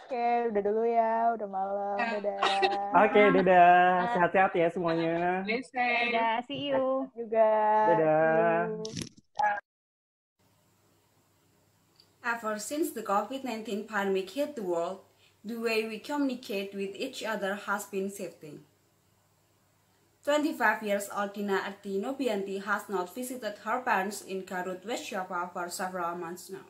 Oke, udah dulu ya, udah malam, dadah. Oke, dadah. Sehat-sehat ya semuanya. Stay safe. Dadah, see you. Juga, see Dadah. you. Ever since the COVID-19 pandemic hit the world, the way we communicate with each other has been shifting. 25 years old Dina Arti Nobianti has not visited her parents in Garut, West Java for several months now.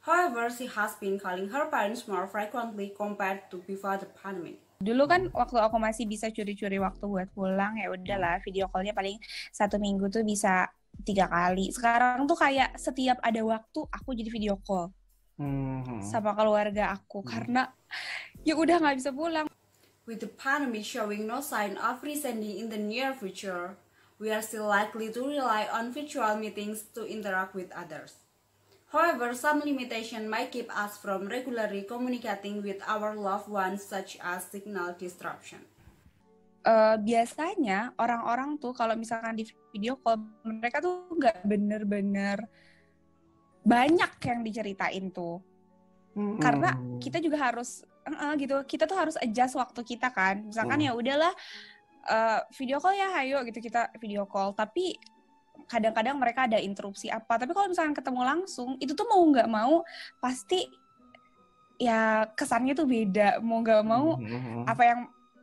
However, she has been calling her parents more frequently compared to before the pandemic. Dulu kan waktu aku masih bisa curi-curi waktu buat pulang, ya udahlah video call-nya paling 1 minggu tuh bisa 3 kali. Sekarang tuh kayak setiap ada waktu aku jadi video call sama keluarga aku karena ya udah nggak bisa pulang. With the pandemic showing no sign of receding in the near future, we are still likely to rely on virtual meetings to interact with others. However, some limitation might keep us from regularly communicating with our loved ones, such as signal disruption. Biasanya orang-orang tuh kalau misalkan di video call mereka tuh nggak bener-bener banyak yang diceritain tuh. Karena kita juga harus gitu, kita tuh harus adjust waktu kita kan. Misalkan ya udahlah video call ya, ayo gitu kita video call. Tapi kadang-kadang mereka ada interupsi apa. Tapi kalau misalkan ketemu langsung, itu tuh mau nggak mau pasti ya kesannya tuh beda. Mau nggak mau apa yang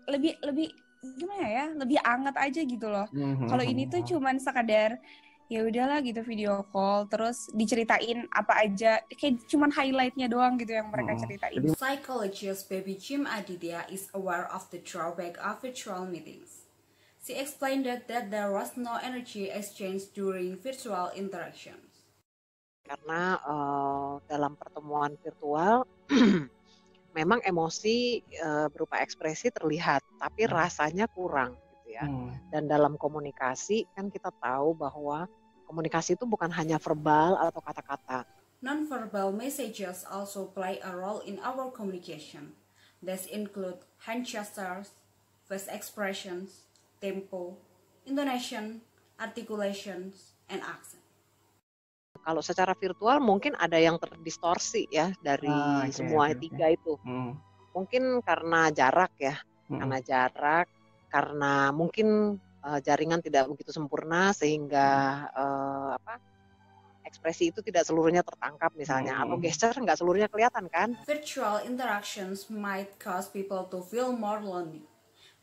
lebih gimana ya, lebih anget aja gitu loh. Kalau ini tuh cuman sekadar ya udahlah gitu video call, terus diceritain apa aja, kayak cuman highlightnya doang gitu yang mereka ceritain. Psychologist Baby Jim Aditya is aware of the drawback of virtual meetings. She explained that there was no energy exchange during virtual interactions. Karena dalam pertemuan virtual memang emosi berupa ekspresi terlihat, tapi rasanya kurang gitu ya. Dan dalam komunikasi kan kita tahu bahwa komunikasi itu bukan hanya verbal atau kata-kata. Non-verbal messages also play a role in our communication. These include hand gestures, face expressions, tempo, intonation, articulations, and accent. Kalau secara virtual mungkin ada yang terdistorsi ya dari semua tiga itu. Mungkin karena jarak ya, karena mungkin jaringan tidak begitu sempurna sehingga ekspresi itu tidak seluruhnya tertangkap misalnya, atau gesture nggak seluruhnya kelihatan kan. Virtual interactions might cause people to feel more lonely.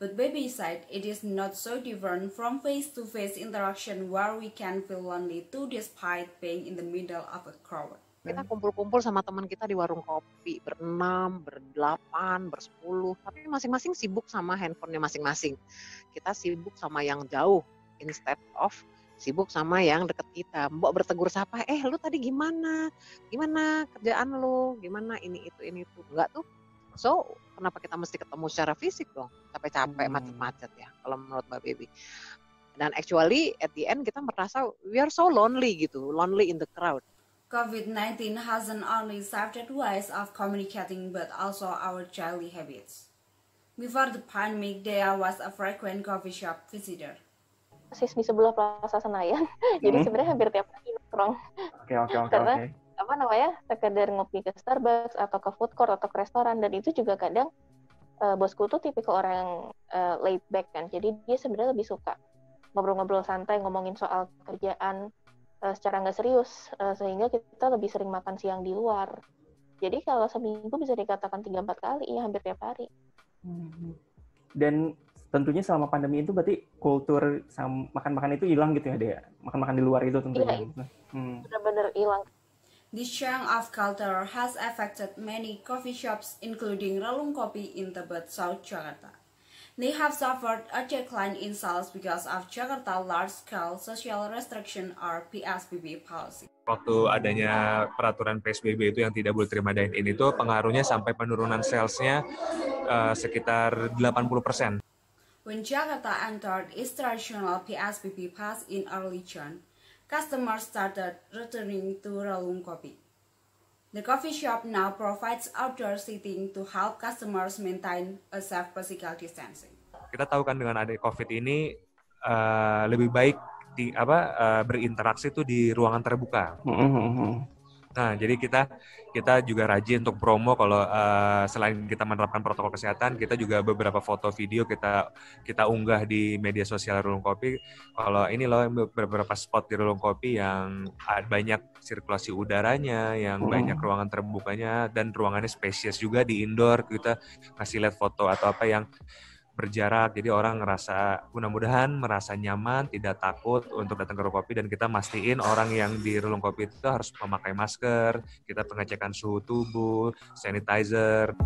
But Baby said it is not so different from face-to-face interaction where we can feel lonely too despite being in the middle of a crowd. Kita kumpul-kumpul sama teman kita di warung kopi, ber-6, ber-8, ber-10, tapi masing-masing sibuk sama handphonenya masing-masing. Kita sibuk sama yang jauh, instead of sibuk sama yang deket kita. Mbok bertegur sapa, lu tadi gimana? Gimana kerjaan lu? Gimana ini itu? Enggak tuh. So, kenapa kita mesti ketemu secara fisik dong? Capek-capek, macet-macet ya, kalau menurut Mbak Baby. Dan actually, at the end kita merasa we are so lonely gitu, lonely in the crowd. COVID-19 hasn't only shifted ways of communicating but also our daily habits. Before the pandemic, there was a frequent coffee shop visitor. Persis di sebelah Plaza Senayan, jadi sebenarnya hampir tiap hari nongkrong. Karena sekedar ngopi ke Starbucks atau ke food court atau ke restoran, dan itu juga kadang bosku tuh tipikal orang yang laid back kan, jadi dia sebenarnya lebih suka ngobrol-ngobrol santai, ngomongin soal kerjaan secara nggak serius, sehingga kita lebih sering makan siang di luar. Jadi kalau seminggu bisa dikatakan 3-4 kali, ya hampir tiap hari. Dan tentunya selama pandemi itu berarti kultur makan-makan itu hilang gitu ya, Dea? Makan-makan di luar itu tentunya. Iya, benar-benar hilang. This change of culture has affected many coffee shops, including Relung Kopi in Tebet, South Jakarta. They have suffered a decline in sales because of Jakarta large-scale social restriction or PSBB policy. Waktu adanya peraturan PSBB itu yang tidak boleh terima dine-in itu pengaruhnya sampai penurunan salesnya sekitar 80%. When Jakarta entered its traditional PSBB pass in early June, customers started returning to Relung Kopi. The coffee shop now provides outdoor seating to help customers maintain a safe physical distancing. Kita tahu kan dengan adanya COVID ini lebih baik berinteraksi itu di ruangan terbuka. Nah, jadi kita juga rajin untuk promo kalau selain kita menerapkan protokol kesehatan, kita juga beberapa foto video kita unggah di media sosial Rulung Kopi. Kalau ini loh beberapa spot di Rulung Kopi yang banyak sirkulasi udaranya, yang banyak ruangan terbukanya dan ruangannya spacious juga di indoor. Kita kasih lihat foto atau apa yang berjarak, jadi orang mudah-mudahan merasa nyaman, tidak takut untuk datang ke Rulung Kopi, dan kita mastiin orang yang di Rulung Kopi itu harus memakai masker, kita pengecekan suhu tubuh, sanitizer.